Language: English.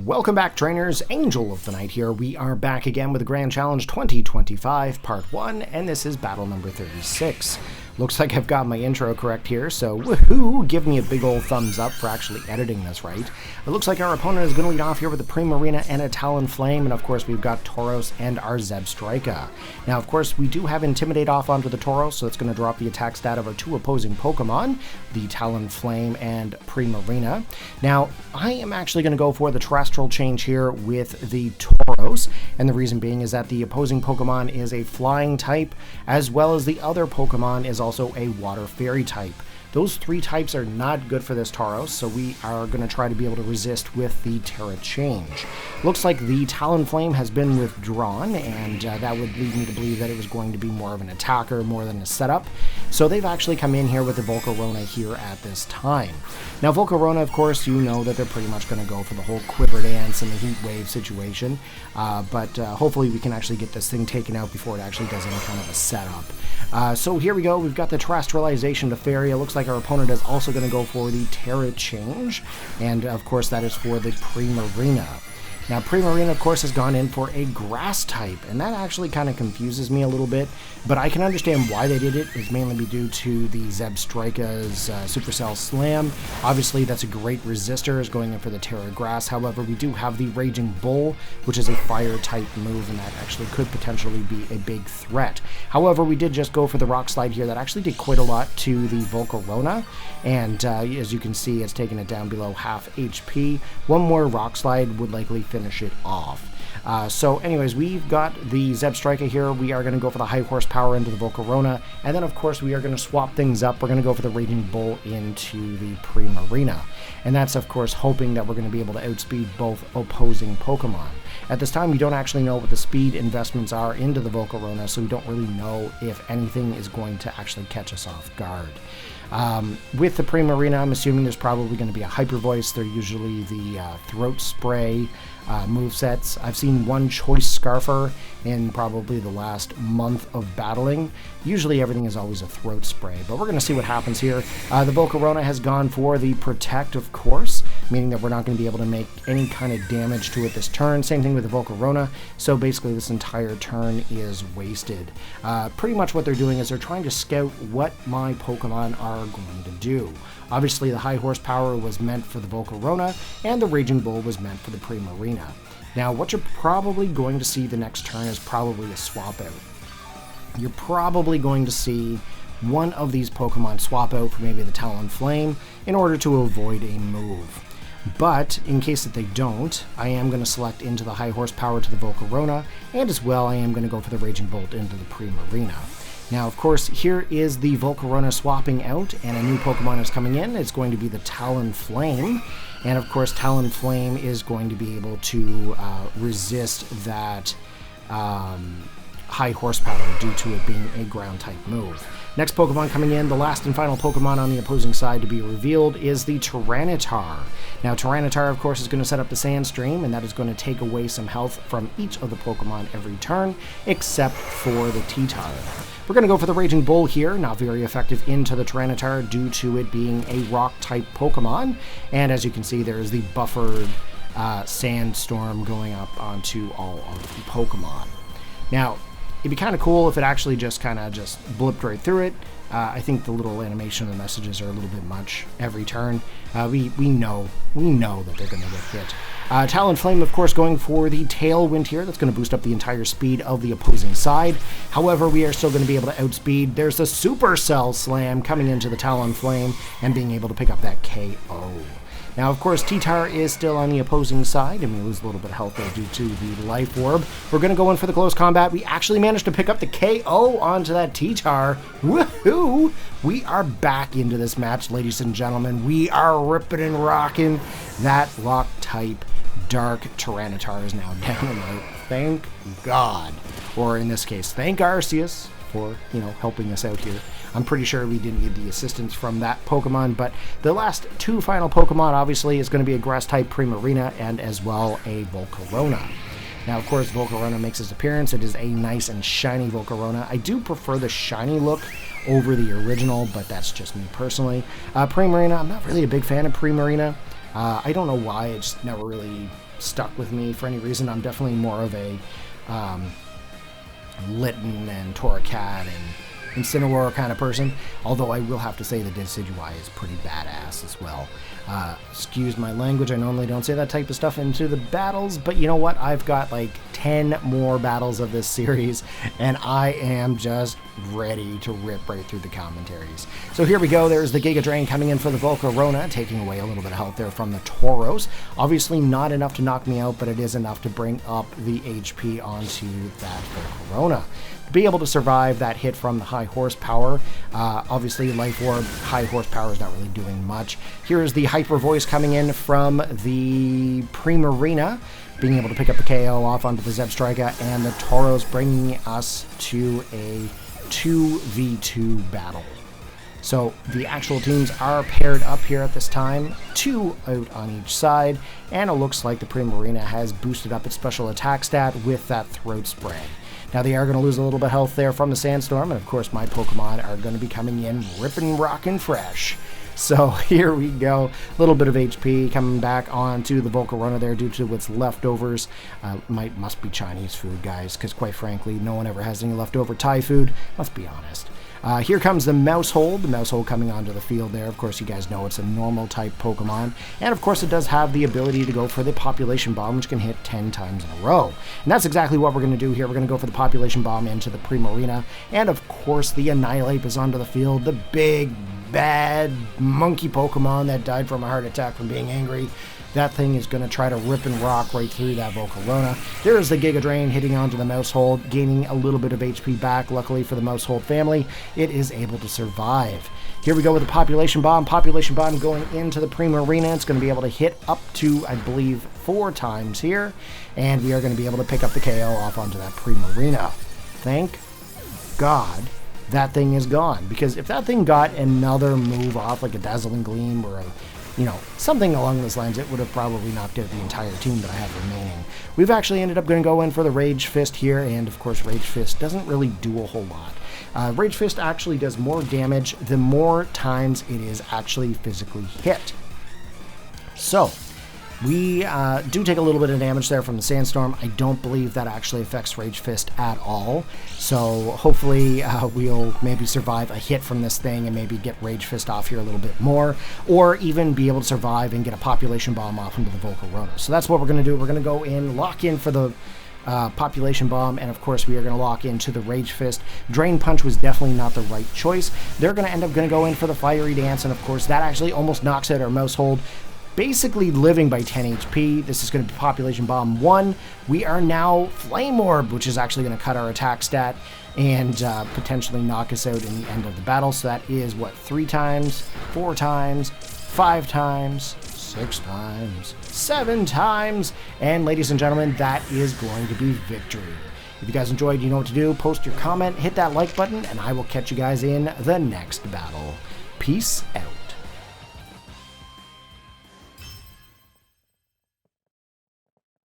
Welcome back, trainers. Angel of the Night here. We are back again with the Grand Challenge 2025 Part 1, and this is battle number 36. Looks like I've got my intro correct here, so woohoo! Give me a big old thumbs up for actually editing this right. It looks like our opponent is going to lead off here with a Primarina and a Talonflame, and of course we've got Tauros and our Zebstrika. Now, of course, we do have Intimidate off onto the Tauros, so it's going to drop the attack stat of our two opposing Pokemon, the Talonflame and Primarina. Now, I am actually going to go for the Terrestrial change here with the Tauros, and the reason being is that the opposing Pokemon is a Flying type, as well as the other Pokemon is also a Water Fairy type. Those three types are not good for this Tauros, so we are going to try to be able to resist with the Tera change. Looks like the Talonflame has been withdrawn, and that would lead me to believe that it was going to be more of an attacker more than a setup. So they've actually come in here with the Volcarona here at this time. Now Volcarona, of course, you know that they're pretty much going to go for the whole Quiver Dance and the Heat Wave situation, but hopefully we can actually get this thing taken out before it actually does any kind of a setup. So here we go, we've got the Terrestrialization to Fairy. It looks like our opponent is also going to go for the Tera change, and of course that is for the Primarina. Now Primarina, of course, has gone in for a Grass type, and that actually kind of confuses me a little bit, but I can understand why they did it. It's mainly due to the Zebstrika's Supercell Slam. Obviously, that's a great resistor, is going in for the Tera Grass. However, we do have the Raging Bull, which is a Fire type move, and that actually could potentially be a big threat. However, we did just go for the Rock Slide here. That actually did quite a lot to the Volcarona, and as you can see, it's taken it down below half HP. One more Rock Slide would likely finish it off. So anyways, we've got the Zebstrika here. We are going to go for the high horsepower into the Volcarona, and then of course we are going to swap things up. We're going to go for the Raging Bull into the Primarina, and that's of course hoping that we're going to be able to outspeed both opposing Pokemon. At this time, we don't actually know what the speed investments are into the Volcarona, so we don't really know if anything is going to actually catch us off guard. With the Primarina, I'm assuming there's probably going to be a Hyper Voice. They're usually the Throat Spray movesets. I've seen one Choice Scarfer in probably the last month of battling. Usually everything is always a Throat Spray, but we're going to see what happens here. The Volcarona has gone for the Protect, of course, meaning that we're not going to be able to make any kind of damage to it this turn. Same thing with the Volcarona, so basically this entire turn is wasted. Pretty much what they're doing is they're trying to scout what my Pokemon are going to do. Obviously the high horsepower was meant for the Volcarona, and the Raging Bull was meant for the Primarina. Now what you're probably going to see the next turn is probably a swap out. You're probably going to see one of these Pokemon swap out for maybe the Talonflame in order to avoid a move. But in case that they don't, I am going to select into the high horsepower to the Volcarona, and as well I am going to go for the Raging Bolt into the Primarina. Now, of course, here is the Volcarona swapping out, and a new Pokemon is coming in. It's going to be the Talonflame, and of course, Talonflame is going to be able to resist that high horsepower due to it being a ground-type move. Next Pokemon coming in, the last and final Pokemon on the opposing side to be revealed, is the Tyranitar. Now, Tyranitar, of course, is going to set up the Sandstream, and that is going to take away some health from each of the Pokemon every turn, except for the T-Tar. We're going to go for the Raging Bull here, not very effective into the Tyranitar due to it being a Rock-type Pokemon, and as you can see, there is the buffered Sandstorm going up onto all of the Pokemon. Now, it'd be kind of cool if it actually just blipped right through it. I think the little animation of the messages are a little bit much every turn. We know that they're going to get hit. Talonflame, of course, going for the Tailwind here. That's going to boost up the entire speed of the opposing side. However, we are still going to be able to outspeed. There's the Supercell Slam coming into the Talonflame and being able to pick up that KO. Now, of course, T-Tar is still on the opposing side, and we lose a little bit of health there due to the Life Orb. We're going to go in for the close combat. We actually managed to pick up the KO onto that T-Tar. Woohoo! We are back into this match, ladies and gentlemen. We are ripping and rocking. That Rock-type Dark Tyranitar is now down and out. Thank God. Or in this case, thank Arceus for, helping us out here. I'm pretty sure we didn't need the assistance from that Pokemon, but the last two final Pokemon, obviously, is going to be a Grass-type Primarina and as well a Volcarona. Now, of course, Volcarona makes its appearance. It is a nice and shiny Volcarona. I do prefer the shiny look over the original, but that's just me personally. Primarina, I'm not really a big fan of Primarina. I don't know why, it just never really stuck with me for any reason. I'm definitely more of a Litten and Torracat and Incineroar kind of person, although I will have to say the Decidueye is pretty badass as well. Excuse my language, I normally don't say that type of stuff into the battles, but you know what? I've got like 10 more battles of this series, and I am just ready to rip right through the commentaries. So here we go, there's the Giga Drain coming in for the Volcarona, taking away a little bit of health there from the Tauros. Obviously not enough to knock me out, but it is enough to bring up the HP onto that Volcarona. To be able to survive that hit from the high horsepower, obviously Life Orb, high horsepower is not really doing much. Here's the Hyper Voice coming in from the Primarina, being able to pick up the KO off onto the Zebstrika, and the Tauros bringing us to a 2v2 battle. So the actual teams are paired up here at this time, 2 out on each side, and it looks like the Primarina has boosted up its special attack stat with that Throat Spray. Now they are going to lose a little bit of health there from the Sandstorm, and of course my Pokemon are going to be coming in ripping, rockin' fresh. So here we go, a little bit of HP coming back onto the Volcarona there due to its leftovers. Must be Chinese food, guys, because quite frankly, no one ever has any leftover Thai food, let's be honest. Here comes the Maushold coming onto the field there. Of course, you guys know it's a normal type Pokemon. And of course, it does have the ability to go for the Population Bomb, which can hit 10 times in a row. And that's exactly what we're going to do here. We're going to go for the Population Bomb into the Primarina. And of course, the Annihilape is onto the field. The big, bad monkey Pokemon that died from a heart attack from being angry. That thing is going to try to rip and rock right through that Volcarona. There's the Giga Drain hitting onto the Maushold, gaining a little bit of HP back. Luckily for the Maushold family, it is able to survive. Here we go with the Population Bomb. Population Bomb going into the Primarina. It's going to be able to hit up to, I believe, 4 times here. And we are going to be able to pick up the KO off onto that Primarina. Thank God that thing is gone. Because if that thing got another move off, like a Dazzling Gleam or a something along those lines, it would have probably knocked out the entire team that I have remaining. We've actually ended up going to go in for the Rage Fist here, and of course Rage Fist doesn't really do a whole lot. Rage Fist actually does more damage the more times it is actually physically hit. So, we do take a little bit of damage there from the Sandstorm. I don't believe that actually affects Rage Fist at all. So hopefully we'll maybe survive a hit from this thing and maybe get Rage Fist off here a little bit more. Or even be able to survive and get a Population Bomb off into the Volcarona. So that's what we're going to do. We're going to go in, lock in for the Population Bomb, and of course we are going to lock into the Rage Fist. Drain Punch was definitely not the right choice. They're going to end up going to go in for the Fiery Dance, and of course that actually almost knocks out our Maushold, basically living by 10 HP. This is going to be Population Bomb 1. We are now Flame Orb, which is actually going to cut our attack stat and potentially knock us out in the end of the battle. So that is, what, 3 times, 4 times, 5 times, 6 times, 7 times, and ladies and gentlemen, that is going to be victory. If you guys enjoyed, you know what to do. Post your comment, hit that like button, and I will catch you guys in the next battle. Peace out.